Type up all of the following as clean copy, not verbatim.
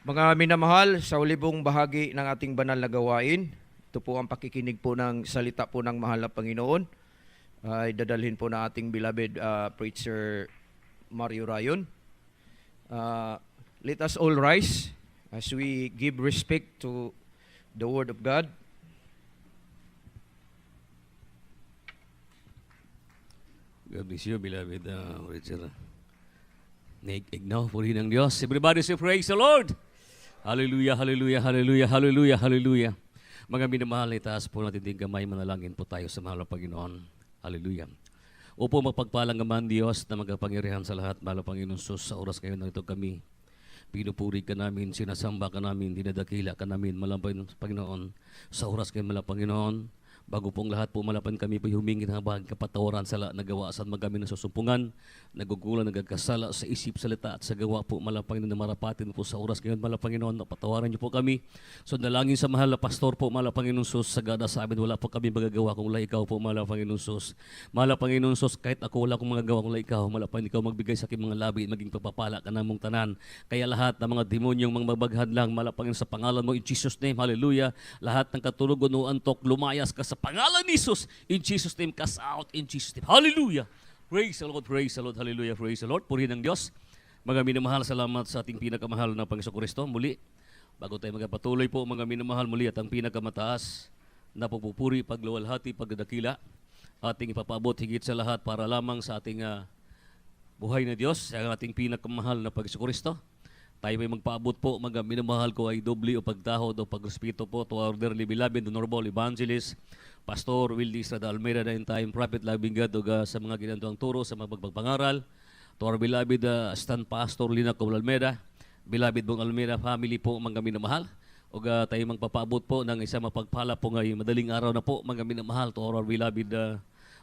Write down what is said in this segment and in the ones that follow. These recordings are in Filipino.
Mga minamahal, sa ulibong bahagi ng ating banal na gawain, ito po ang pakikinig po ng salita po ng mahal na Panginoon. Ay dadalhin po na ating beloved preacher Mario Rayon. Let us all rise as we give respect to the Word of God. God bless you, beloved preacher. Ignaw, purihin ng Diyos. Everybody say, praise the Lord! Hallelujah, hallelujah, hallelujah, hallelujah, hallelujah. Mga minamahal, itaas po natin din kamay, manalangin po tayo sa mahal na Panginoon. Hallelujah. Upo magpagpalang naman Diyos na magkapangyarihan sa lahat, mahal na Panginoon Sus, sa oras kayo na ito kami. Pinupuri ka namin, sinasamba ka namin, dinadakila ka namin, malampay ng Panginoon. Sa oras kayo, mahal na Panginoon, bago pong lahat po malapan kami po humingi ng habang kapatawaran sa lahat na gawa saan magami ng susumpungan, nagugulan, nagkasala sa isip, salita at sa gawa po malapanginoon na marapatin po sa oras ngayon, malapanginoon, napatawaran niyo po kami. So dalangin sa mahal na pastor po, malapanginoon Sus, sagada sa amin, wala po kami magagawa kung wala ikaw po, malapanginoon Sus. Malapanginoon Sus, kahit ako wala kong magagawa kung wala ikaw, malapanginoon ikaw magbigay sa aking mga labi, maging pagpapala ka namong tanan. Kaya lahat ng mga demonyong mga mabaghad lang, malapanginoon sa pangalan mo, in Jesus' name, hallelujah. Lahat ng katulugon o antok, lumayas ka sa pangalan ni Jesus, in Jesus' name, cast out, in Jesus' name. Hallelujah! Praise the Lord, hallelujah, praise the Lord. Purihin ng Diyos. Mga minamahal, salamat sa ating pinakamahal na Panginoon Kristo. Muli, bago tayo magpatuloy po, mga minamahal, muli at ang pinakamataas na pagpupuri, pagluwalhati, pagdadakila, ating ipapaabot higit sa lahat para lamang sa ating buhay na Diyos, ang ating pinakamahal na Panginoon Kristo. Tayo may magpaabot po, mga minamahal ko ay doble o pagtahod o pagrespeto po to our dearly beloved, honorable evangelist, Pastor Wildy Estrada Almeida, na in time, Prophet Loving God, sa mga ginantuang turo, sa mga pagpangaral, to our beloved Stan Pastor Lina Cobal Almeida, beloved Bong Almeida family po, mga minamahal, o tayo magpapaabot po ng isang mapagpala po ngayong madaling araw na po, mga minamahal, to our beloved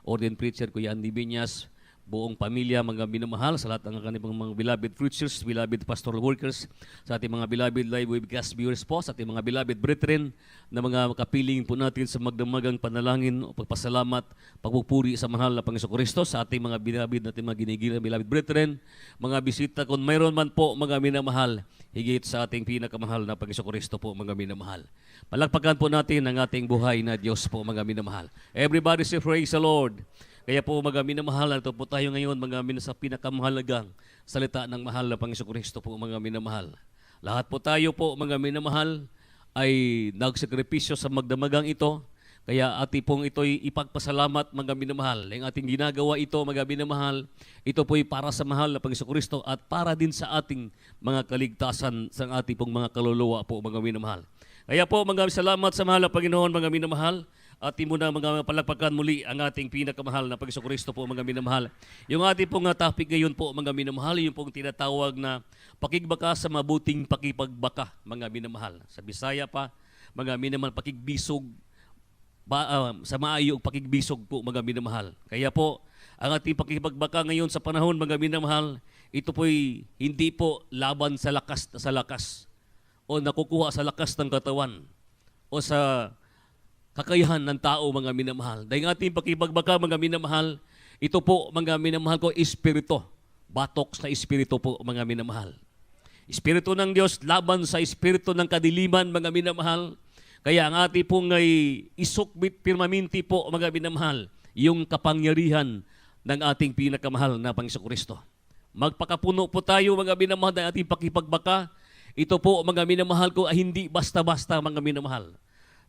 ordained preacher, Kuya Andy Binyas, buong pamilya, mga minamahal, sa lahat ng kanilang mga beloved preachers, beloved pastoral workers, sa ating mga beloved live webcast viewers po, sa ating mga beloved brethren, na mga kapiling po natin sa magdamagang panalangin o pagpasalamat, pagpupuri sa mahal na Panginoon Kristo, sa ating mga beloved natin mga ginigilang beloved brethren, mga bisita kung mayroon man po, mga minamahal, higit sa ating pinakamahal na Panginoon Kristo po, mga minamahal. Palakpakan po natin ang ating buhay na Diyos po, mga minamahal. Everybody say praise the Lord. Kaya po mga minamahal, ito po tayo ngayon mga sa pinakamahalagang salita ng mahal na Panginoon Kristo po, mga minamahal. Lahat po tayo po mga minamahal ay nagsakripisyo sa magdamagang ito. Kaya ating pong ito'y ipagpasalamat mga minamahal. Ang ating ginagawa ito mga minamahal, ito po'y para sa mahal na Panginoon Kristo at para din sa ating mga kaligtasan sa ating pong mga kaluluwa po mga minamahal. Kaya po mga salamat sa mahal na Panginoon mga minamahal. At muna mga palakpakan muli ang ating pinakamahal na Panginoon Kristo po mga minamahal. Yung ating pong topic ngayon po mga minamahal, yung pong tinatawag na pakigbaka sa mabuting pakipagbaka mga minamahal. Sa Bisaya pa, mga minamahal, pakigbisog, sa maayo pakigbisog po mga minamahal. Kaya po, ang ating pakipagbaka ngayon sa panahon mga minamahal, ito po'y hindi po laban sa lakas o nakukuha sa lakas ng katawan o sa kakayahan ng tao mga minamahal. Dahil ating pakipagbaka mga minamahal, ito po mga minamahal ko, espiritu. Batok sa espiritu po mga minamahal. Espiritu ng Diyos laban sa espiritu ng kadiliman mga minamahal. Kaya ang ating pong ay isukbit pirmaminti po mga minamahal, yung kapangyarihan ng ating pinakamahal na Panginoon Kristo. Magpakapuno po tayo mga minamahal ng ating pakipagbaka. Ito po mga minamahal ko ay hindi basta-basta mga minamahal.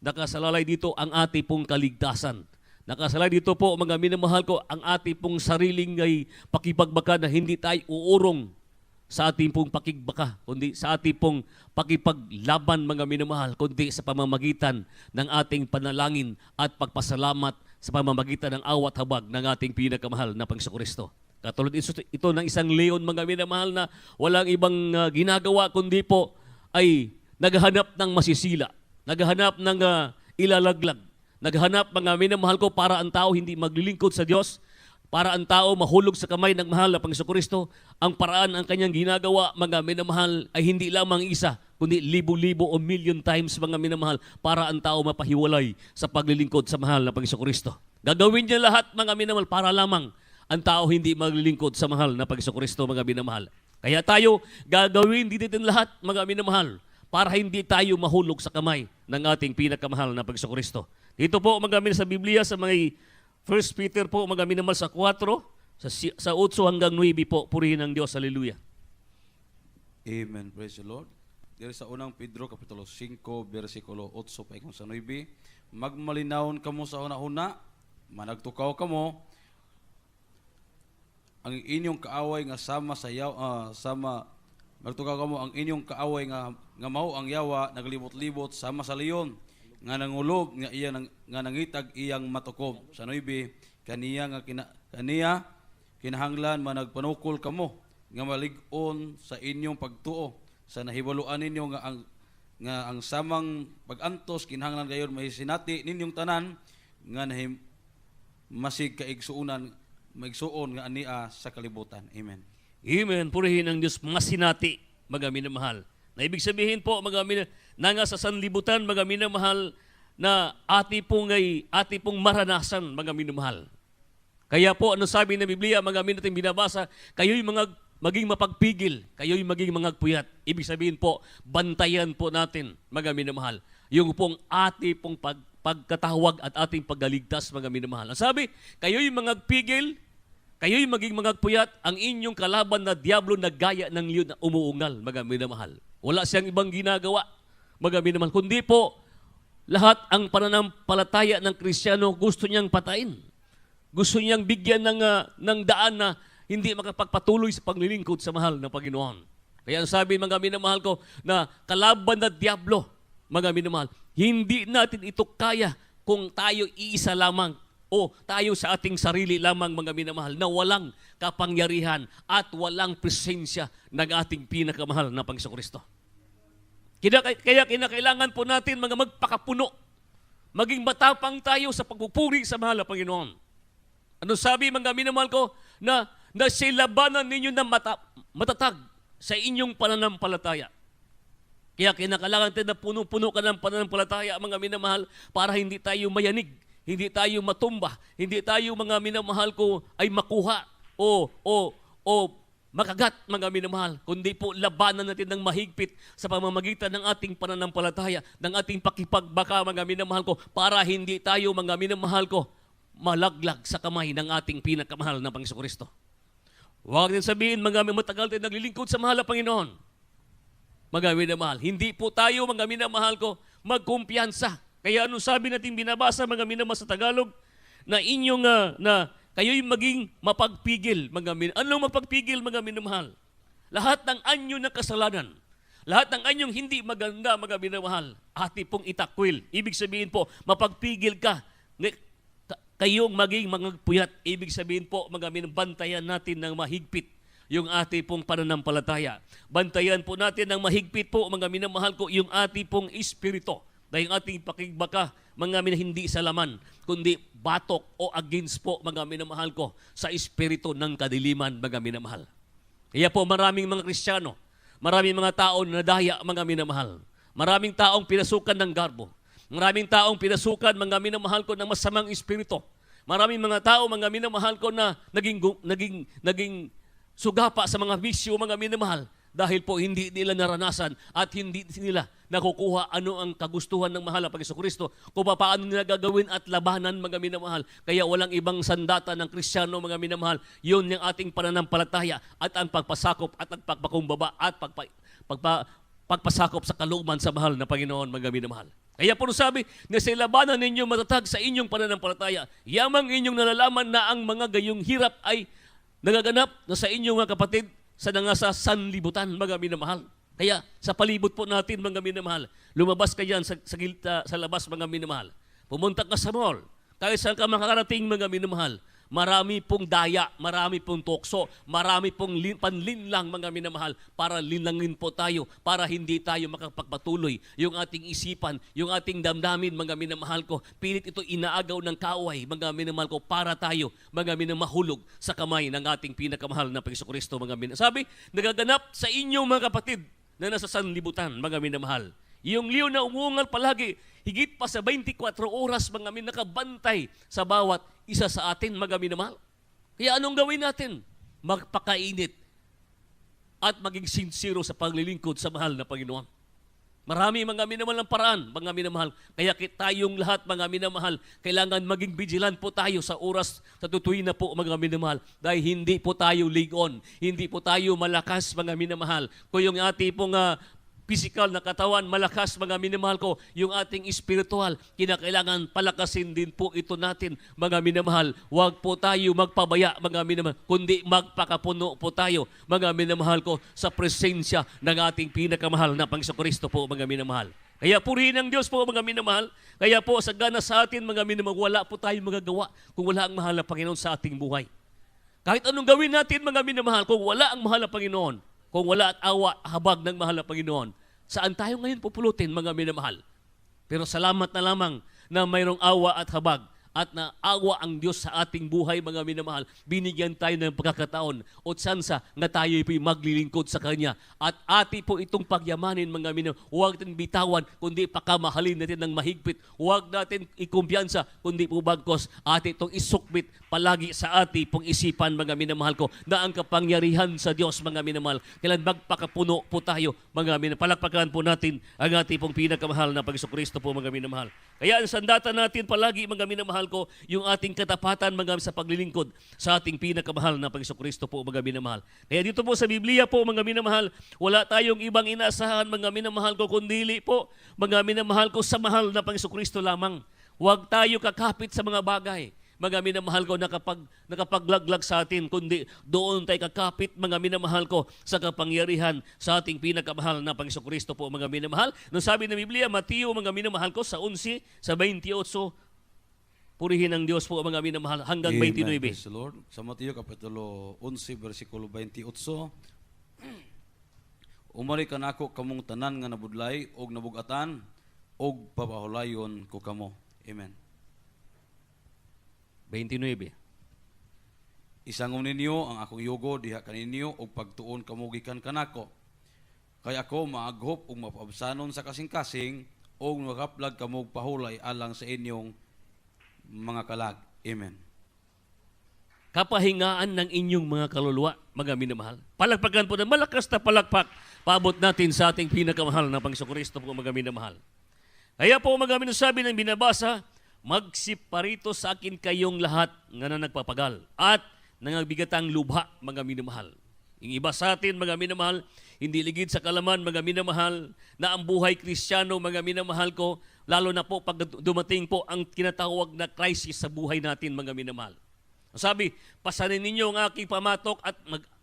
Nakasalalay dito ang ating pong kaligtasan. Nakasalalay dito po mga minamahal ko ang ating pong sariling ay pakipagbaka na hindi tayo uurong sa ating pong pakigbaka, kundi sa ating pong pakipaglaban mga minamahal, kundi sa pamamagitan ng ating panalangin at pagpasalamat sa pamamagitan ng awat habag ng ating pinakamahal na Panginoon Kristo. Katulad ito ng isang leon mga minamahal na walang ibang ginagawa kundi po ay naghahanap ng masisila. Naghahanap ng ilalaglag. Naghahanap mga minamahal ko para ang tao hindi maglilingkod sa Diyos, para ang tao mahulog sa kamay ng mahal na Panginoon Kristo. Ang paraan ang kanyang ginagawa mga minamahal ay hindi lamang isa, kundi libo-libo o million times mga minamahal para ang tao mapahiwalay sa paglilingkod sa mahal na Panginoon Kristo. Gagawin niya lahat mga minamahal para lamang ang tao hindi maglilingkod sa mahal na Panginoon Kristo mga minamahal. Kaya tayo gagawin din natin lahat, mga minamahal, para hindi tayo mahulog sa kamay ng ating pinakamahal na Panginoon. Dito po, mga minamahal, sa Biblia, sa mga 1 Peter po, mga minamahal, sa 4, sa 8 hanggang 9 po, purihin ng Diyos. Hallelujah. Amen. Praise the Lord. Diri sa unang Pedro, Kapitulo 5, versikulo 8, paikong sa 9, magmalinawon kamo sa una-una, managtukaw kamo, ang inyong kaaway nga sama sa magtukaw kamo ang inyong kaaway nga mao ang yawa naglibot-libot sama sa leon nga nangulog nga iya nga nangitag iyang matukob. Sa 9, kaniya kinahanglan managpanukol kamo nga malig-on sa inyong pagtuo sa nahibaluan ninyo nga ang samang pag-antos kinahanglan gayon mahisinati ninyong tanan nga masig maigsuon nga ania sa kalibutan. Amen. Amen. Purihin ng Diyos, masinati, mga minamahal. Na ibig sabihin po, mga nga sa sanlibutan, mga minamahal, na ati pong maranasan, mga minamahal. Kaya po, ano sabi ng Biblia, mga natin binabasa, kayo'y maging mapagpigil, kayo'y maging puyat. Ibig sabihin po, bantayan po natin, mga minamahal, yung pong ati pong pagkatawag at ating paggaligtas, mga minamahal. Ang sabi, kayo'y pigil, kayo'y maging puyat, ang inyong kalaban na diablo na gaya ng leon na umuungal, mga minamahal. Wala siyang ibang ginagawa, mga minamahal, kundi po, lahat ang pananampalataya ng Kristiyano gusto niyang patayin. Gusto niyang bigyan ng daan na hindi makapagpatuloy sa paglilingkod sa mahal ng Panginoon. Kaya ang sabi, mga minamahal ko, na kalaban na diablo, mga minamahal, hindi natin ito kaya kung tayo iisa lamang o tayo sa ating sarili lamang, mga minamahal, na walang kapangyarihan at walang presensya ng ating pinakamahal na Panginoon. Kaya kinakailangan po natin mga magpakapuno, maging matapang tayo sa pagpupuri sa mahal na Panginoon. Ano sabi, mga minamahal ko, na silabanan ninyo na matatag sa inyong pananampalataya. Kaya kinakailangan natin na puno-puno ka ng pananampalataya, mga minamahal, para hindi tayo mayanig, hindi tayo matumba, hindi tayo, mga minamahal ko, ay makuha o makagat, mga minamahal, kundi po labanan natin ng mahigpit sa pamamagitan ng ating pananampalataya, ng ating pakipagbaka, mga minamahal ko, para hindi tayo, mga minamahal ko, malaglag sa kamay ng ating pinakamahal na Panginoon. Huwag din sabihin, mga matagal tayo naglilingkod sa mahal na Panginoon. Mga minamahal, hindi po tayo, mga minamahal ko, magkumpiyansa. Kaya ano sabi natin binabasa, mga minamahal, sa Tagalog, na inyong kayo'y maging mapagpigil, mga minamahal. Anong mapagpigil, mga minamahal? Lahat ng anyo na kasalanan, lahat ng anyong hindi maganda, mga minamahal, ati pong itakwil. Ibig sabihin po, mapagpigil ka, kayong maging mga puyat. Ibig sabihin po, mga minamahal, bantayan natin ng mahigpit yung ati pong pananampalataya. Bantayan po natin ng mahigpit po, mga minamahal ko, yung ati pong espiritu. Dahil ating pakigbaka, mga hindi sa laman, kundi batok o against po, mga minamahal ko, sa espiritu ng kadiliman, mga minamahal. Kaya po maraming mga Kristiyano, maraming mga tao na nadaya, mga minamahal. Maraming taong pinasukan ng garbo. Maraming taong pinasukan, mga minamahal ko, ng masamang espiritu. Maraming mga tao, mga minamahal ko, na naging sugapa sa mga bisyo, mga minamahal, dahil po hindi nila naranasan at hindi nila nakukuha ano ang kagustuhan ng mahal na Panginoon kung paano nila gagawin at labanan, mga minamahal. Kaya walang ibang sandata ng Kristiyano, mga minamahal. Yun yung ating pananampalataya at ang pagpasakop at ang pagpakumbaba at pagpasakop sa kalooban sa mahal na Panginoon, mga minamahal. Kaya po sabi, na sa labanan ninyo matatag sa inyong pananampalataya, yamang inyong nalalaman na ang mga gayong hirap ay nagaganap na sa inyong mga kapatid sa sanlibutan, mga minamahal. Kaya sa palibot po natin, mga minamahal, lumabas ka dyan sa labas, mga minamahal. Pumunta ka sa mall. Kahit saan ka makakarating, mga minamahal, marami pong daya, marami pong tukso, marami pong panlinlang, mga minamahal, para linlangin po tayo, para hindi tayo makapagpatuloy yung ating isipan, yung ating damdamin, mga minamahal ko. Pilit ito inaagaw ng kaaway, mga minamahal ko, para tayo, mga minamahulog sa kamay ng ating pinakamahal na Panginoon, mga minamahal. Sabi, nagaganap sa inyong mga kapatid na nasa sanlibutan, mga minamahal. Yung leon na umungal palagi, higit pa sa 24 oras, mga nakabantay sa bawat isa sa atin, mga minamahal. Kaya anong gawin natin? Magpakainit at maging sincero sa paglilingkod sa mahal na Panginoon. Marami mga minamahal ng paraan, mga minamahal. Kaya tayong lahat, mga minamahal, kailangan maging vigilant po tayo sa oras, sa tutuwin na po, mga minamahal. Dahil hindi po tayo ligon, hindi po tayo malakas, mga minamahal. Kung yung ating pong physical na katawan, malakas, mga minamahal ko, yung ating spiritual, kinakailangan palakasin din po ito natin, mga minamahal. Huwag po tayo magpabaya, mga minamahal, kundi magpakapuno po tayo, mga minamahal ko, sa presensya ng ating pinakamahal na Panginoon po, mga minamahal. Kaya purihin ang Diyos po, mga minamahal. Kaya po, sagana sa atin, mga minamahal, wala po tayong magagawa kung wala ang mahal na Panginoon sa ating buhay. Kahit anong gawin natin, mga minamahal, kung wala ang mahal na Panginoon, kung wala at awa, habag ng mahal na Panginoon, saan tayo ngayon pupulutin, mga minamahal? Pero salamat na lamang na mayroong awa at habag at na awa ang Diyos sa ating buhay, mga minamahal. Binigyan tayo ng pagkakataon o tsansa na tayo po'y maglilingkod sa Kanya. At ati po itong pagyamanin, mga minamahal. Huwag natin bitawan, kundi pakamahalin natin ng mahigpit. Huwag natin ikumpiyansa, kundi po bagkos ati itong isukbit palagi sa ati pong isipan, mga minamahal ko, na ang kapangyarihan sa Diyos, mga minamahal. Kailan magpakapuno po tayo, mga minamahal. Palakpakan po natin ang ati pong pinakamahal na Panginoon po, mga minamahal. Kaya ang sandata natin palagi, mga minamahal ko, yung ating katapatan, mga sa paglilingkod sa ating pinakamahal na Panginoon po, mga minamahal. Kaya dito po sa Biblia po, mga minamahal, wala tayong ibang inaasahan, mga minamahal ko, kundili po, mga minamahal ko, sa mahal na Panginoon lamang. Huwag tayo kakapit sa mga bagay, mga minamahal ko, nakapaglaglag sa atin, kundi doon tayo kakapit, mga minamahal ko, sa kapangyarihan sa ating pinakamahal na Panginoon po, mga minamahal. Nung sabi ng Biblia, Mateo, mga minamahal ko, sa 11, sa 28, purihin ang Diyos po, mga minamahal, hanggang 29. Amen. Praise the Lord. Sa Mateo Kapitulo 11, versikulo 28, umali ka nako kamong tanan nga nabudlay, og nabugatan, og papahulayon ko kamo. Amen. 29. Isangom ninyo ang akong yugo diha kaninyo og pagtuon kamo gikan kanako. Kay ako maaghop ug mapabsanon sa kasing-kasing og makaplag kamo og pahulay alang sa inyong mga kalag. Amen. Kapahingaan ng inyong mga kaluluwa, mga minamahal. Palakpakan po ng malakas na palakpak, paabot natin sa ating pinakamahal na Panginoon po, mga minamahal. Kaya po, mga minamahal, sabi ng binabasa, magsiparito sa akin kayong lahat nga na nagpapagal at nangabigatang lubha, mga minamahal. Yung iba sa atin, mga minamahal, hindi ligid sa kalaman, mga minamahal, na ang buhay Kristiyano, mga minamahal ko, lalo na po pag dumating po ang kinatawag na crisis sa buhay natin, mga minamahal. Sabi, pasanin ninyo ang aking pamatok at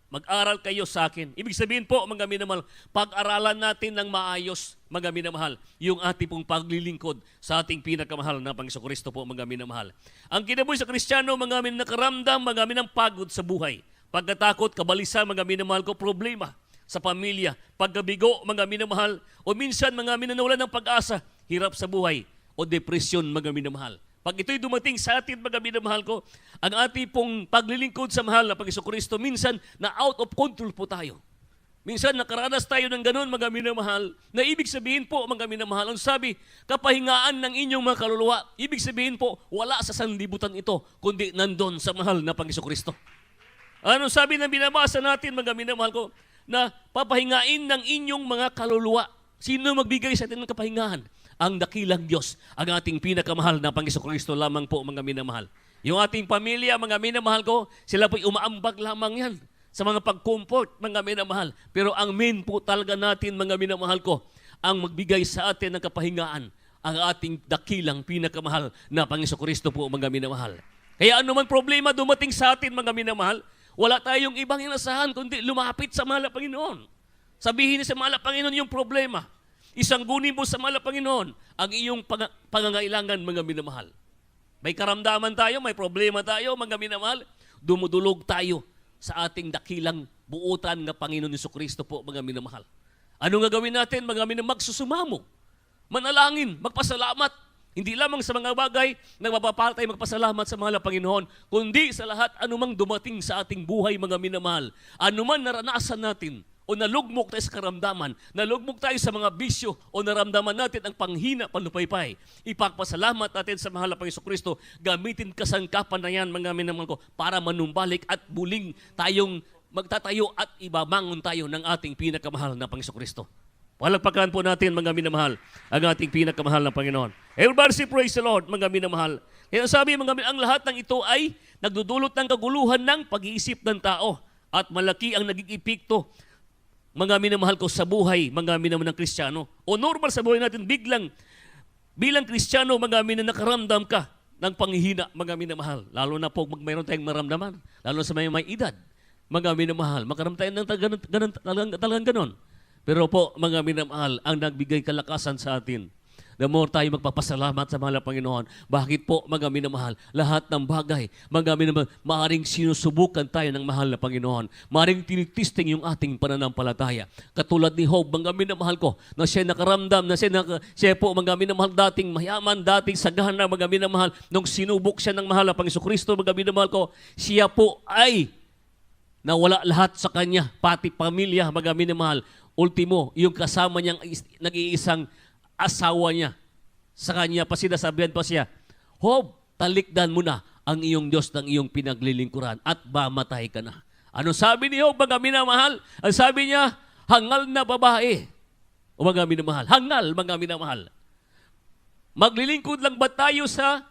mag-aral kayo sa akin. Ibig sabihin po, mga minamahal, pag-aralan natin ng maayos, mga minamahal, yung ating pong paglilingkod sa ating pinakamahal na Panginoon po, mga minamahal. Ang kinabuhi sa Kristiyano, mga nakaramdam, mga pagod sa buhay. Pagkatakot, kabalisa, mga minamahal ko, problema sa pamilya, pagkabigo, mga minamahal, o minsan mga minanawalan ng pag-asa, hirap sa buhay, o depresyon, mga minamahal. Pag ito'y dumating sa atin, mga minamahal ko, ang ating pong paglilingkod sa mahal na Panginoon, minsan na out of control po tayo. Minsan nakaranas tayo ng ganun, mga minamahal, na ibig sabihin po, mga minamahal, ang sabi, kapahingaan ng inyong mga kaluluwa, ibig sabihin po, wala sa sanlibutan ito, kundi nandun sa mahal na Panginoon. Ano sabi ng binabasa natin, mga minamahal ko, na papahingain ng inyong mga kaluluwa. Sino magbigay sa atin ng kapahingahan? Ang dakilang Diyos, ang ating pinakamahal na Panginoon lamang po, mga minamahal. Yung ating pamilya, mga minamahal ko, sila po'y umaambag lamang yan sa mga pag-comfort, mga minamahal. Pero ang main po talaga natin, mga minamahal ko, ang magbigay sa atin ng kapahingaan, ang ating dakilang pinakamahal na Panginoon po, mga minamahal. Kaya anuman problema dumating sa atin, mga minamahal, wala tayong ibang inasahan kundi lumapit sa mahal na Panginoon. Sabihin sa mahal na Panginoon yung problema. Isanggunin mo sa mahal na Panginoon ang iyong pangangailangan, mga minamahal. May karamdaman tayo, may problema tayo, mga minamahal, dumudulog tayo sa ating dakilang buutan ng Panginoon Jesucristo po, mga minamahal. Ano nga gawin natin, mga minamahal? Magsusumamo, manalangin, magpasalamat. Hindi lamang sa mga bagay na mapapatay magpasalamat sa mahal na Panginoon, kundi sa lahat anumang dumating sa ating buhay, mga minamahal. Anuman naranasan natin o nalugmok tayo sa karamdaman, nalugmok tayo sa mga bisyo o naramdaman natin ang panghina, panlupaypay, ipagpasalamat natin sa mahal na Panginoon. Gamitin kasangkapan na yan, mga minamahal ko, para manumbalik at buling tayong magtatayo at ibabangon tayo ng ating pinakamahal na Panginoon. Palagpakan po natin, mga minamahal, ang ating pinakamahal na Panginoon. Everybody say praise the Lord, mga minamahal. Kaya sabi, ang lahat ng ito ay nagdudulot ng kaguluhan ng pag-iisip ng tao at malaki ang naging epekto, mga minamahal ko, sa buhay, mga minamahal ng Kristiyano. O normal sa buhay natin, bilang Kristiyano, mga minamahal, nakaramdam ka ng panghihina, mga minamahal. Lalo na po mayroon tayong maramdaman, lalo sa may edad, mga minamahal. Makaramdam tayo ng talagang ganon. Pero po, mga minamahal, ang nagbigay kalakasan sa atin, the more tayo magpapasalamat sa mahal na Panginoon. Bakit po, mga minamahal, lahat ng bagay, mga minamahal, maaaring sinusubukan tayo ng mahal na Panginoon. Maaaring tinitisting yung ating pananampalataya. Katulad ni Job, mga minamahal ko, na siya nakaramdam, na siya po, mga minamahal, dating mayaman, dating sagana, mga minamahal, nung sinubok siya ng mahal na Panginoon Kristo, mga minamahal ko, siya po ay nawala lahat sa kanya, pati pamilya, mga minamahal. Ultimo, yung kasama niyang nag-iisang asawa niya, sa kanya pa sinasabihan pa siya, Job, talikdan mo na ang iyong Diyos ng iyong pinaglilingkuran at mamatay ka na. Ano sabi ni Job, mga minamahal? Ang sabi niya, hangal na babae. O mga minamahal, hangal, mga minamahal. Maglilingkod lang ba tayo sa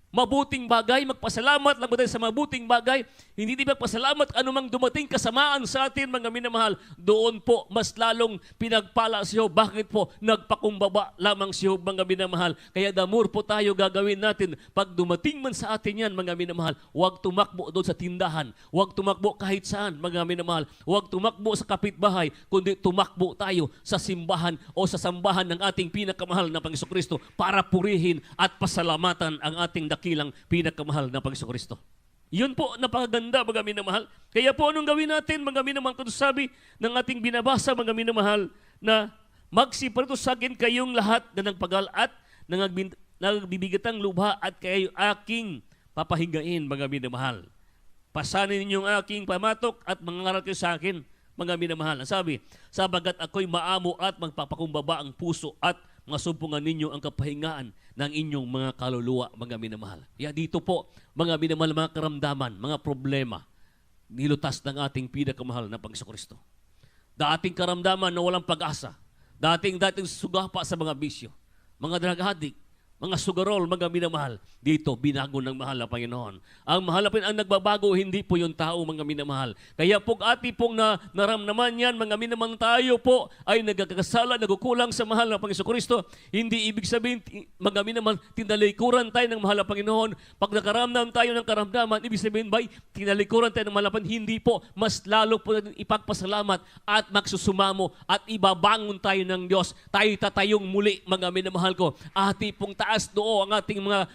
mabuting bagay? Magpasalamat lang ba tayo sa mabuting bagay? Hindi di magpasalamat anumang dumating kasamaan sa atin, mga minamahal. Doon po mas lalong pinagpala si Job. Bakit po? Nagpakumbaba lamang si Job, mga minamahal. Kaya damur po tayo gagawin natin. Pag dumating man sa atin yan, mga minamahal, huwag tumakbo doon sa tindahan. Huwag tumakbo kahit saan, mga minamahal. Huwag tumakbo sa kapitbahay, kundi tumakbo tayo sa simbahan o sa sambahan ng ating pinakamahal na Panginoon Kristo para purihin at pasalamatan ang ating dakilang pinakamahal na Panginoon Kristo. Yun po, napakaganda, mga minamahal. Kaya po, anong gawin natin, mga minamahal? Kung sabi ng ating binabasa, mga minamahal, na magsiparitusakin kayong lahat na nagpagal at nagbibigatang lubha at kayo aking papahingain, mga minamahal. Pasanin ninyong aking pamatok at mangangaral kayo sa akin, mga minamahal. Ang sabi, sabagat ako'y maamo at magpapakumbaba ang puso at masumpungan ninyo ang kapahingaan ng inyong mga kaluluwa, mga minamahal. Kaya dito po, mga minamahal, mga karamdaman, mga problema, nilutas ng ating pinakamahal na Panginoon Kristo. Dating karamdaman na walang pag-asa, dating sugapa sa mga bisyo, mga drug addict, mga sugarol, mga minamahal, dito binago ng mahal na Panginoon. Ang mahal na Panginoon, ang nagbabago, hindi po yung tao, mga minamahal. Kaya po ati pong naramnaman yan, mga minamahal, tayo po ay nagkakasala, nagukulang sa mahal na Panginoon Kristo. Hindi ibig sabihin, mga minamahal, tinalikuran tayo ng mahal na Panginoon. Pag nakaramdam tayo ng karamdaman, ibig sabihin ba, tinalikuran tayo ng mahal na Panginoon? Hindi po, mas lalo po natin ipagpasalamat at magsusumamo at ibabangon tayo ng Diyos. Tayo tatayong muli, mga minamahal ko. Ati pong taas doo ang ating mga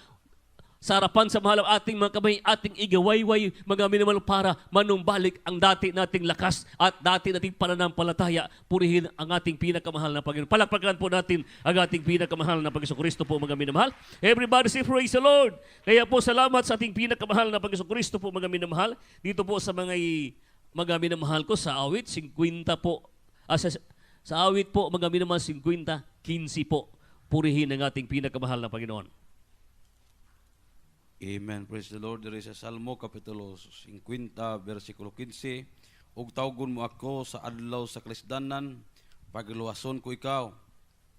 sarapan sa mahal, ating mga kamay, ating igawayway, mga minamahal, para manumbalik ang dati nating lakas at dati nating pananampalataya. Purihin ang ating pinakamahal na Panginoon. Palakpakan po natin ang ating pinakamahal na Panginoon Kristo po, mga minamahal. Everybody say praise the Lord. Kaya po salamat sa ating pinakamahal na Panginoon Kristo po, mga minamahal. Dito po sa mga minamahal ko sa awit 50 po. Sa awit po, mga minamahal, 50, 15 po. Purihin ang ating pinakamahal na Panginoon. Amen. Praise the Lord. Diri sa Salmo kapitulo 50 versikulo 15, ug tawgon mo ako sa adlaw sa kalisdanan, pagluwason ko ikaw,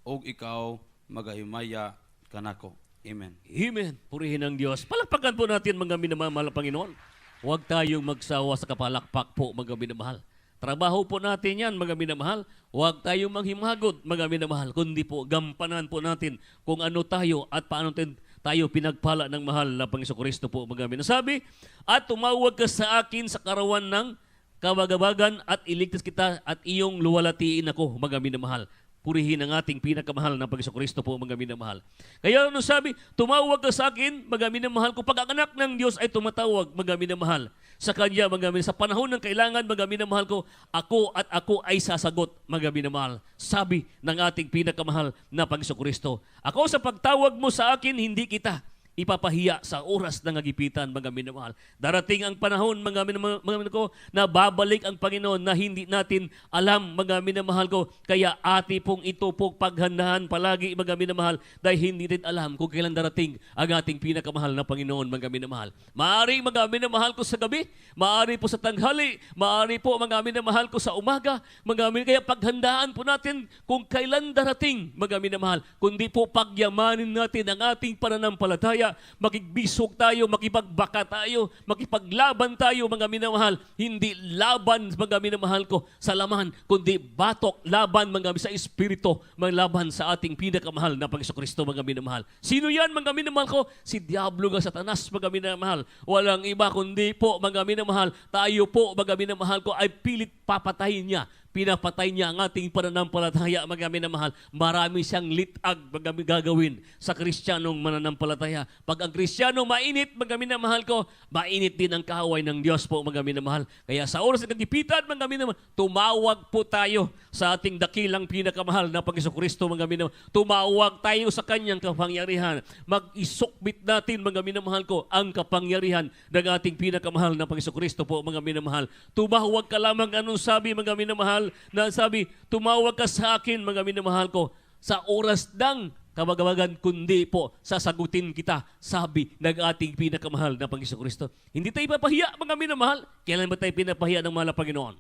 ug ikaw magahimaya kanako. Amen. Amen. Purihin ang Diyos. Palakpakan po natin, mga minamahal na Panginoon. Huwag tayong magsawa sa kapalakpak po, mga minamahal. Trabaho po natin yan, mga minamahal. Huwag tayong manghimagod, mga minamahal. Kundi po, gampanan po natin kung ano tayo at paano tayo pinagpala ng mahal na Panginoon Kristo po, mga minamahal. Sabi, at tumawag ka sa akin sa karawan ng kabagabagan at iligtas kita at iyong luwalatiin ako, mga minamahal. Purihin ang ating pinakamahal na Panginoon Kristo po, mga minamahal. Kaya ano sabi, tumawag ka sa akin, mga minamahal ko. Pag ang anak ng Diyos ay tumatawag, mga minamahal, sa Kanya, mga minamahal, sa panahon ng kailangan, mga minamahal ko, ako ay sasagot, mga minamahal. Sabi ng ating pinakamahal na Panginoon Kristo, ako sa pagtawag mo sa akin, hindi kita ipapahiya sa oras ng agipitan, mga minamahal. Darating ang panahon, mga minamahal ko, na babalik ang Panginoon na hindi natin alam, mga minamahal ko. Kaya ati pong ito po paghandahan palagi, mga minamahal, dahil hindi din alam kung kailan darating ang ating pinakamahal na Panginoon, mga minamahal. Maaari, mga minamahal ko, sa gabi, maaari po sa tanghali, maaari po, mga minamahal ko, sa umaga, mga minamahal. Kaya paghandaan po natin kung kailan darating, mga minamahal, kundi po pagyamanin natin ang ating pananampalataya, makigbisog tayo, makipagbaka tayo, makipaglaban tayo, mga minamahal. Hindi laban, mga minamahal ko, sa laman, kundi batok, laban, mga sa espiritu, laban sa ating pinakamahal na Panginoon, mga minamahal. Sino yan, mga minamahal ko? Si Diablo nga Satanas, mga minamahal. Walang iba kundi po, mga minamahal, tayo po, mga minamahal ko, ay pilit papatayin niya. Pinapatay niya ang ating pananampalataya, mga minamahal. Marami siyang litag, mga gagawin sa Kristiyanong mananampalataya. Pag ang Kristiyano mainit, mga minamahal ko, mainit din ang kaaway ng Diyos po, mga minamahal. Kaya sa oras ng kagipitan, mga minamahal, tumawag po tayo sa ating dakilang pinakamahal na Panginoon, mga minamahal. Tumawag tayo sa kanyang kapangyarihan. Mag-isukbit natin, mga minamahal ko, ang kapangyarihan ng ating pinakamahal na Panginoon po, mga minamahal. Tumawag ka lamang, anong sabi, mga minamahal, na sabi, tumawag ka sa akin, mga minamahal ko, sa oras ng kamagawagan, kundi po sasagutin kita, sabi ng ating pinakamahal na Panginoon. Hindi tayo papahiya, mga minamahal. Kailan ba tayo pinapahiya ng mahal na Panginoon?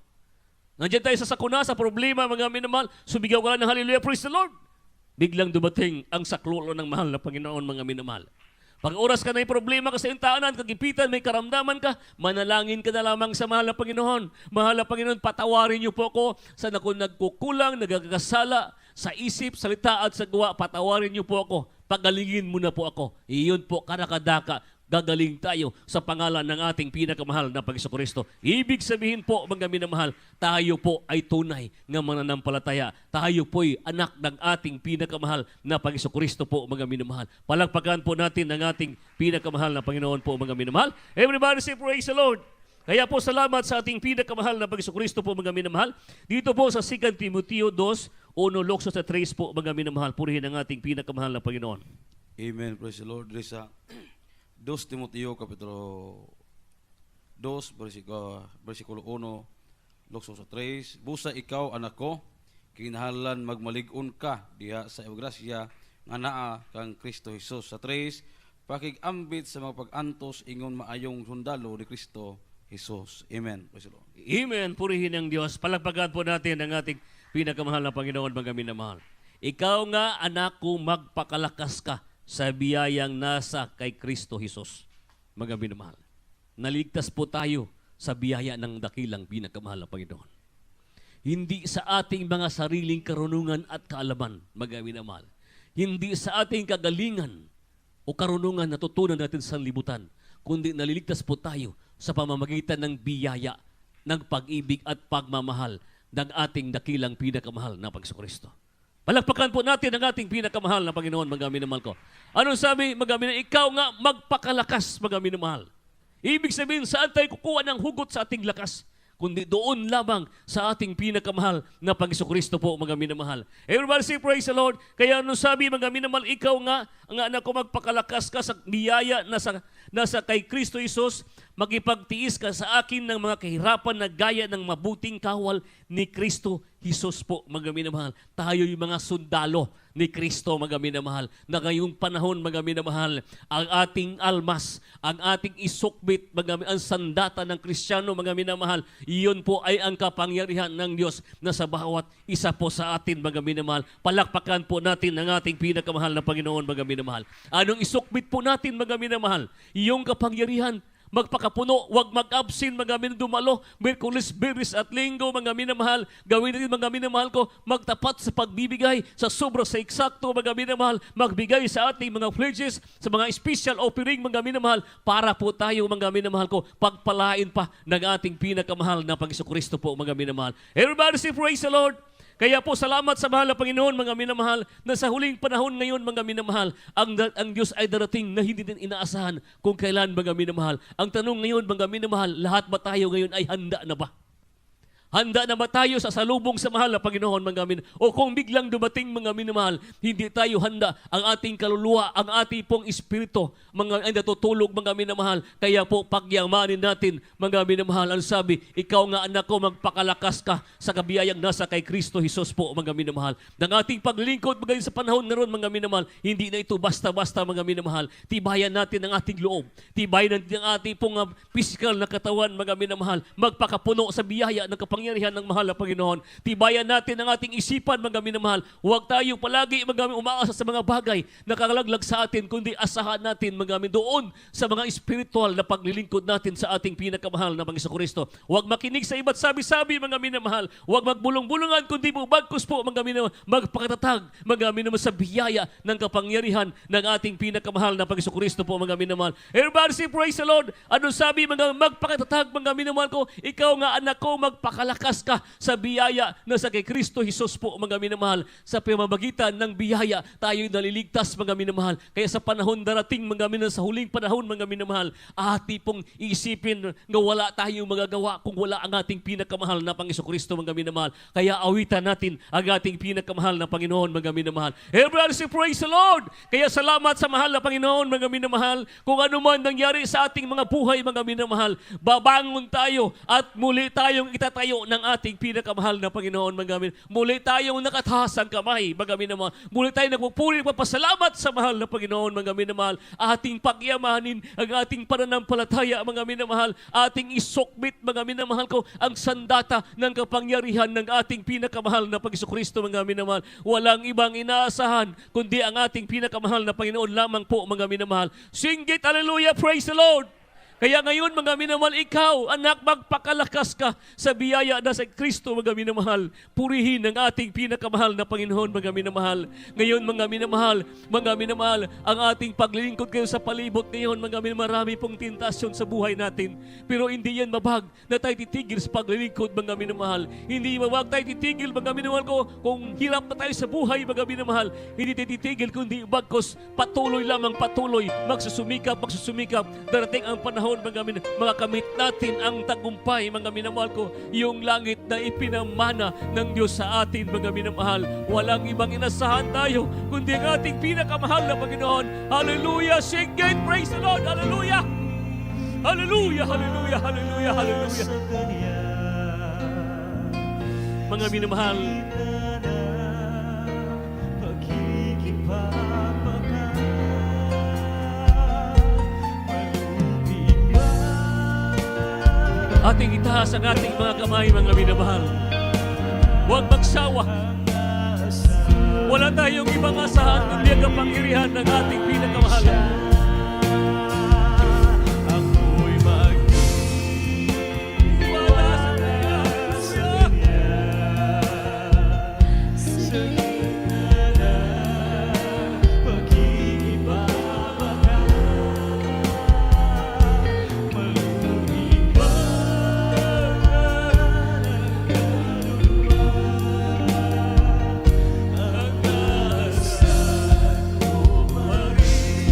Nandiyan tayo sa sakuna, sa problema, mga minamahal, sumigaw ka lang ng hallelujah, praise the Lord. Biglang dumating ang saklolo ng mahal na Panginoon, mga minamahal. Pag oras ka na may problema ka sa intahanan, kagipitan, may karamdaman ka, manalangin ka na lamang sa mahal na Panginoon. Mahal na Panginoon, patawarin niyo po ako sa nagkukulang, nagkakasala, sa isip, salita at sa gawa. Patawarin niyo po ako. Pagalingin mo na po ako. Iyon po, karakadaka, gagaling tayo sa pangalan ng ating pinakamahal na Panginoon. Ibig sabihin po, mga minamahal, tayo po ay tunay ng mananampalataya. Tayo po'y anak ng ating pinakamahal na Panginoon po, mga minamahal. Palagpagan po natin ang ating pinakamahal na Panginoon po, mga minamahal. Everybody say praise the Lord. Kaya po salamat sa ating pinakamahal na Panginoon po, mga minamahal. Dito po sa 2 Timoteo 2, 1 Lukso sa 3 po, mga minamahal. Purihin ang ating pinakamahal na Panginoon. Amen. Praise the Lord. Risa 2 Timoteo kapitulo 2 versikulo 1 lukso sa 3. Busa ikaw, anak ko, kinahanglan magmalig-on ka diha sa grasya nga naa kang Kristo Jesus. Sa 3, pakig-ambit sa mga pag-antos ingon maayong sundalo ni Kristo Jesus. Amen. Praise the Lord. Amen. Purihin ang Diyos. Palagpagan po natin ang ating pinakamahal na Panginoon, mga minamahal. Ikaw nga, anak ko, magpakalakas ka sa biyayang nasa kay Kristo Jesus, mga minamahal. Naligtas po tayo sa biyaya ng dakilang pinakamahal na Panginoon. Hindi sa ating mga sariling karunungan at kaalaman, mga minamahal. Hindi sa ating kagalingan o karunungan na tutunan natin sa libutan, kundi naliligtas po tayo sa pamamagitan ng biyaya, ng pag-ibig at pagmamahal ng ating dakilang pinakamahal na Panginoon. Palagpakan po natin ang ating pinakamahal na Panginoon, mga minamahal ko. Anong sabi, mga minamahal? Ikaw nga magpakalakas, mga minamahal. Ibig sabihin, saan tayo kukuha ng hugot sa ating lakas? Kundi doon lamang sa ating pinakamahal na Panginoon po, mga minamahal. Everybody say praise the Lord. Kaya anong sabi, mga minamahal, ikaw nga, ang anak ko, magpakalakas ka sa biyaya nasa kay Kristo Jesus, magipagtiis ka sa akin ng mga kahirapan na gaya ng mabuting kawal ni Kristo Jesus po, mga minamahal. Tayo yung mga sundalo ni Kristo, mga minamahal, na ngayong panahon, mga minamahal, ang ating almas, ang ating isukbit, ang sandata ng Kristiyano, mga minamahal, iyon po ay ang kapangyarihan ng Diyos na sa bawat isa po sa atin, mga minamahal. Palakpakan po natin ang ating pinakamahal na Panginoon, mga minamahal. Anong isukbit po natin, mga minamahal? Iyong kapangyarihan, magpakapuno, wag mag-absent, mga minumalo, Miyerkules, Biyernes at Linggo, mga minamahal. Gawin natin, mga minamahal ko, magtapat sa pagbibigay, sa sobra, sa eksakto, mga minamahal, magbigay sa ating mga pledges, sa mga special offering, mga minamahal, para po tayo, mga minamahal ko, pagpalain pa ng ating pinakamahal na Panginoon po, mga minamahal. Everybody say praise the Lord. Kaya po salamat sa mahal na Panginoon, mga minamahal, na sa huling panahon ngayon, mga minamahal, ang Diyos ay darating na hindi din inaasahan kung kailan, mga minamahal. Ang tanong ngayon, mga minamahal, lahat ba tayo ngayon ay handa na ba? Handa na ba tayo sa salubong sa mahal na Panginoon, mga minamahal? O kung biglang dumating, mga minamahal, hindi tayo handa, ang ating kaluluwa, ang ating pong espiritu, mga ay natutulog, mga minamahal. Kaya po, pagyamanin natin, mga minamahal, ang sabi, ikaw nga anak ko, magpakalakas ka sa kabiyayang nasa kay Kristo Jesus po, mga minamahal. Ng ating paglingkod, mga sa panahon na ron, mga minamahal, hindi na ito basta-basta, mga minamahal. Tibayan natin ang ating loob. Tibayan natin ang ating pong physical na katawan, mga minamahal. Magpakapuno sa biyaya ng kapangyarihan ng mahal na Panginoon. Tibayan natin ang ating isipan, mga minamahal. Huwag tayo palagi umaasa sa mga bagay na kakalaglag sa atin, kundi asahan natin, mga doon sa mga spiritual na paglilingkod natin sa ating pinakamahal na Panginoon Kristo. Huwag makinig sa iba't sabi-sabi, mga minamahal. Huwag magbulong-bulungan, kundi po bagkus po, mga minamahal. Magpakatatag, mga minamahal, sa biyaya ng kapangyarihan ng ating pinakamahal na Panginoon Kristo po, mga minamahal. Everybody say, praise the Lord. Ano sabi, mga magpakatatag, mga minamahal ko, ikaw nga anak ko, magpakalakas ka sa biyaya na sa kay Kristo Jesus po, mga minamahal. Sa pamamagitan ng biyaya, tayo'y naliligtas, mga minamahal. Kaya sa panahon darating, mga minamahal, sa huling panahon, mga minamahal, ati pong iisipin nga wala tayong magagawa kung wala ang ating pinakamahal na Panginoon Kristo, mga minamahal. Kaya awitan natin ang ating pinakamahal na Panginoon, mga minamahal. Everybody say, praise the Lord. Kaya salamat sa mahal na Panginoon, mga minamahal. Kung ano man nangyari sa ating mga buhay, mga minamahal, babangon tayo at muli tayong itatayo ng ating pinakamahal na Panginoon, mga minamahal. Muli tayong nakataas ang kamay, mga minamahal. Muli tayong nagpupuri, nagpapasalamat sa mahal na Panginoon, mga minamahal. Ating pagyamanin ang ating pananampalataya, mga minamahal. Ating isukbit, mga minamahal ko, ang sandata ng kapangyarihan ng ating pinakamahal na Panginoon Kristo, mga minamahal. Walang ibang inaasahan, kundi ang ating pinakamahal na Panginoon lamang po, mga minamahal. Sing it, hallelujah, praise the Lord. Kaya ngayon, mga minamahal, ikaw, anak, magpakalakas ka sa biyaya na sa Kristo, mga minamahal. Purihin ang ating pinakamahal na Panginoon, mga minamahal. Ngayon, mga minamahal, ang ating paglilingkod kayo sa palibot ngayon, mga minamahal, marami pong tentasyon sa buhay natin. Pero hindi yan mabag na tayo titigil sa paglilingkod, mga minamahal. Hindi mabag tayo titigil, mga minamahal ko, kung hirap na tayo sa buhay, mga minamahal. Hindi tayo titigil, kundi bagkos patuloy, magsusumikap. Darating ang panahon, mga kamit natin ang tagumpay, mga minamahal ko, yung langit na ipinamana ng Diyos sa atin, mga minamahal. Walang ibang inasahan tayo, kundi ang ating pinakamahal na Panginoon. Hallelujah! Sing it! Praise the Lord! Hallelujah! Hallelujah! Hallelujah! Hallelujah! Hallelujah! Mga minamahal, ating itaas ang ating mga kamay, mga minamahal. Huwag magsawa. Wala tayong ibang asahan kundi ang kapangyarihan ng ating pinakamahal. Ako'y magtiwala sa Kanya. Sa Kanya pag-ibabaka. Maluming ba ang kaluluwa? Ang asal ko pa rin.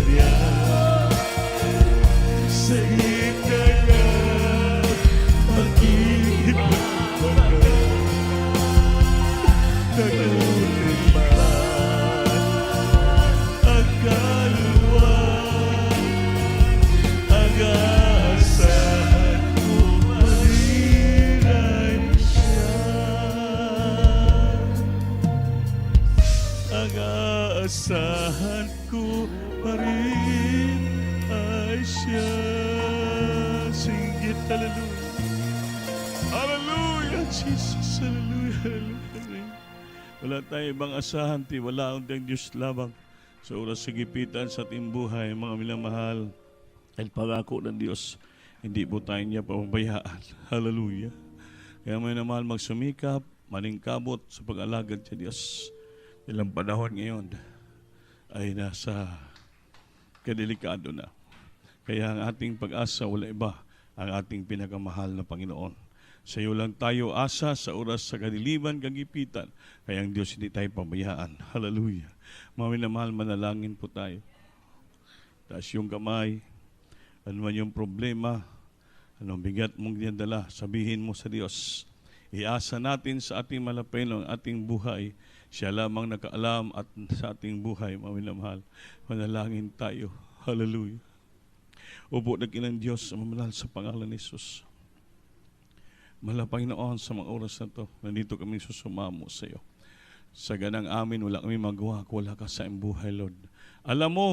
Maria, sa ikalang pag-ibig nagulirman ang kaluluwa, ang aasahan ko mariray siya. Ang aasahan ko pa rin ay siya. Singgit, hallelujah. Hallelujah, Jesus. Hallelujah, hallelujah. Wala tayong ibang asahan, wala ang Diyos lamang. Sa oras sa gipitan sa ating buhay, mga minamahal, dahil pangako ng Diyos, hindi po tayo niya pababayaan. Hallelujah. Kaya may namahal magsumikap, maningkabot sa pag-alagad sa Diyos. Ilang panahon ngayon ay nasa kadelikado na. Kaya ang ating pag-asa, wala iba, ang ating pinakamahal na Panginoon. Sa iyo lang tayo asa sa oras sa kadiliman, kagipitan. Kaya ang Diyos hindi tayo pabayaan. Hallelujah. Mga minamahal, manalangin po tayo. Taas yung kamay. Ano man yung problema, anong bigat mong dinadala, sabihin mo sa Diyos. Iasa natin sa ating malapeno ang ating buhay. Siya lamang nakaalam at sa ating buhay, mga minamahal. Manalangin tayo. Hallelujah. Upo na kinang Diyos sa mamanal sa pangalan ni Jesus. Mahal na Panginoon, sa mga oras na ito, nandito kami susumamo sa iyo. Sa ganang amin, wala kami magawa kung wala ka sa aming buhay, Lord. Alam mo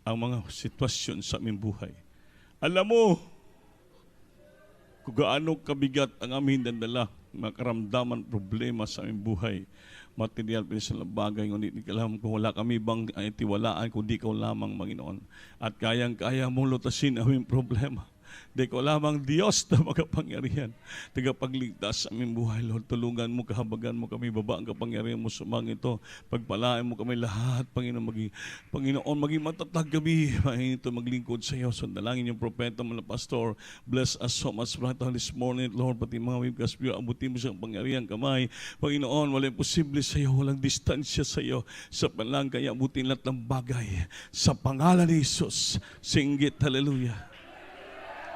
ang mga sitwasyon sa aming buhay. Alam mo kung gaano kabigat ang aming dandala, mga karamdaman, problema sa aming buhay. Material, pinasal na bagay, ngunit hindi alam kung wala kami bang tiwalaan, kundi ikaw lamang, Panginoon. At kayang-kaya mong lutasin ang aming problema. Di ko lamang Diyos na makapangyarihan. Tagapagligtas sa aming buhay, Lord. Tulungan mo, kahabagan mo kami, baba ang kapangyarihan mo sumang ito. Pagpalain mo kami lahat, Panginoon, maging matatag kami. Ito maglingkod sa iyo. So, dalangin yung propeta mo na pastor. Bless us so much right this morning, Lord. Pati mga wibkas, abutin mo siyang pangyarihan kamay. Panginoon, walang posible sa iyo, walang distansya sa iyo. Sa panlang kaya abutin lahat ng bagay. Sa pangalan ni Jesus, singgit, hallelujah.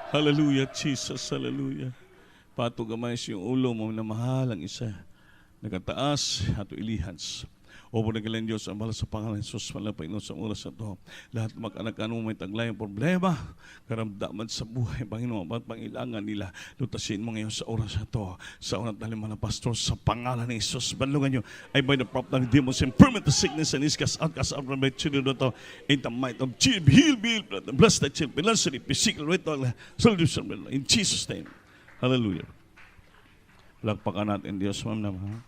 Hallelujah, Jesus, hallelujah. Patugamay yung ulo mo na mahal ang isa. Nagataas at ilihans. O po nagalan Diyos ang mahal sa pangalan ng Jesus, malapay no sa oras na ito. Lahat mag-anak-ano may taglay ang problema, karamdaman sa buhay, Panginoon, at pangilangan nila. Lutasin mo ngayon sa oras na ito. Sa unang taliman na pastor, sa pangalan ng Jesus, banlungan nyo, ay by the prop ng demons, and permit the sickness and iskas, outcast out from my children ito, in the might of Jesus, heal, bless the children, financially, physical, solution, in Jesus' name. Hallelujah. Lagpakan natin Diyos, ma'am naman.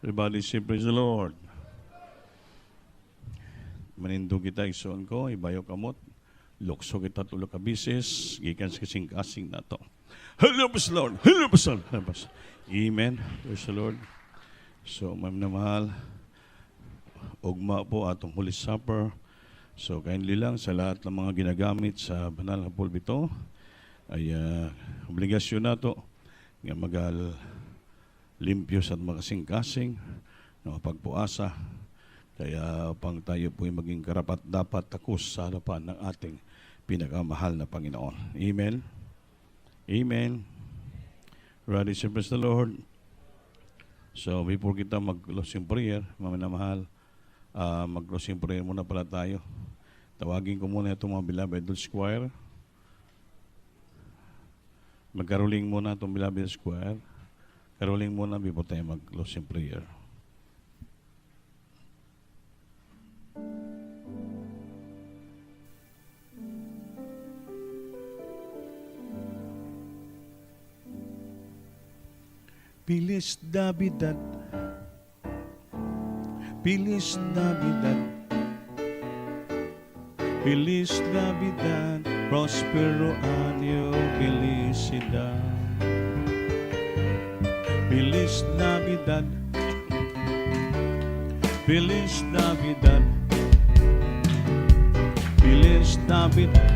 Everybody say, praise the Lord. Manindo kita, isuon ko, ibayo kamot. Lukso kita tulog ka bisis, gikan sa kasing-kasing na to. Help us, Lord. Help us, Lord. Help us. Amen. Praise the Lord. So, ma'am na mahal, ugma po atong Holy Supper. So, kindly lang sa lahat ng mga ginagamit sa banal na pulpito, ay obligasyon na to nga magal limpyo sa makasing-kasing, no, pagpuasa. Kaya pang tayo po'y maging karapat dapat takos sa harapan ng ating pinakamahal na Panginoon. Amen. Amen. Ready to praise the Lord. So before kita mag-closing prayer, mamahal, mag-closing prayer muna pala tayo. Tawagin ko muna itong mga beloved choir. Magkaroling muna itong beloved choir. Caroling muna before tayo mag-closing prayer. Feliz Navidad, Feliz Navidad, Feliz Navidad, prospero año, felicidad. Feliz Navidad, Feliz Navidad, Feliz Navidad,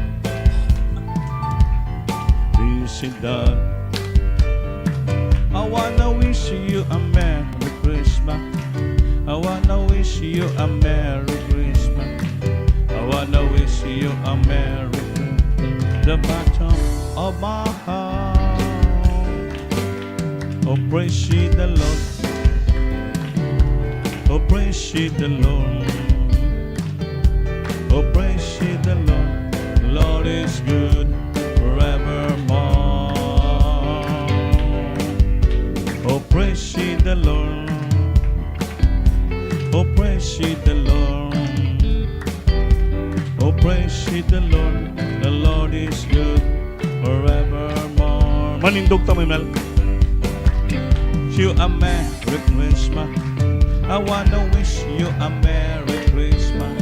felicidad. I wanna wish you a Merry Christmas. I wanna wish you a Merry Christmas. you, America, the bottom of my heart. Oh, praise ye the Lord. Oh, praise ye the Lord. Oh, praise ye the Lord. The Lord is good forevermore. Oh, praise ye the Lord. Oh, praise ye the Lord. Oh, praise ye the Lord. The Lord is good forevermore. Manindog ta, Mel. You a Merry Christmas. I wanna wish you a Merry Christmas.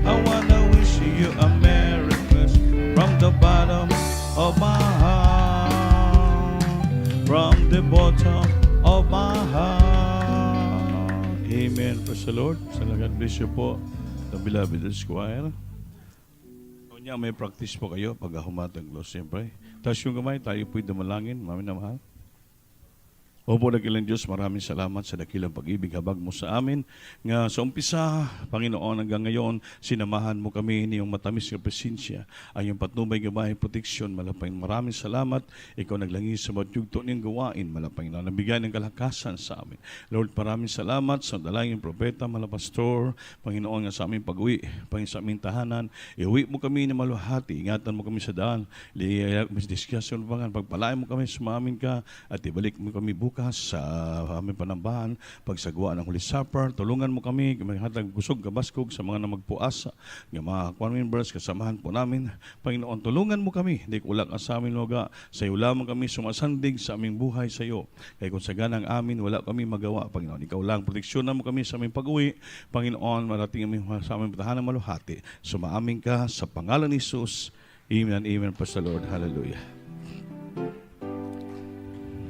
I wanna wish you a Merry Christmas from the bottom of my heart. From the bottom of my heart. Amen. Praise the Lord. God bless you po, the beloved Squire. Kanya may practice po kayo pag humatag close, siyempre. Tapos yung kamay, tayo po'y dumalangin. Mami na mahal. Opo, dakilang Diyos, maraming salamat sa dakilang pag-ibig habag mo sa amin. Nga sa umpisa, Panginoon, hanggang ngayon, sinamahan mo kami niyong matamis na presensya. Ang iyong patnubay gabay, proteksyon, malapay. Maraming salamat. Ikaw naglangis sa matyugto niyong gawain, malapay na nabigay ng kalakasan sa amin. Lord, maraming salamat sa dalangin propeta, malapastor, Panginoon, nga sa aming pag-uwi, Panginoon, sa aming tahanan. Iuwi mo kami na maluhati, ingatan mo kami sa daan, diskusyon, pagpalain mo kami, sumamin ka, at ibalik mo kami bukas sa aming panambahan, pagsagwa ng Holy Supper. Tulungan mo kami, maghatag kusog, kabaskog sa mga namagpuasa, ng mga Kwan members, kasamahan po namin. Panginoon, tulungan mo kami, hindi kulak sa amin, loga. Sa iyo lamang kami sumasandig sa aming buhay sa iyo. Kaya kung sa ganang amin, wala kami magawa, Panginoon. Ikaw lang, proteksyonan mo kami sa aming pag-uwi. Panginoon, marating kami sa aming tahanan maluhati. Sumaamin ka sa pangalan ni Jesus. Amen, amen. Praise the Lord. Hallelujah.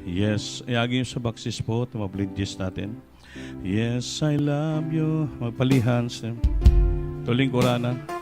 Yes, ayagin sa baksis po, tumabligis natin. Yes, I love you. Magpalihan. Tuling Koranan.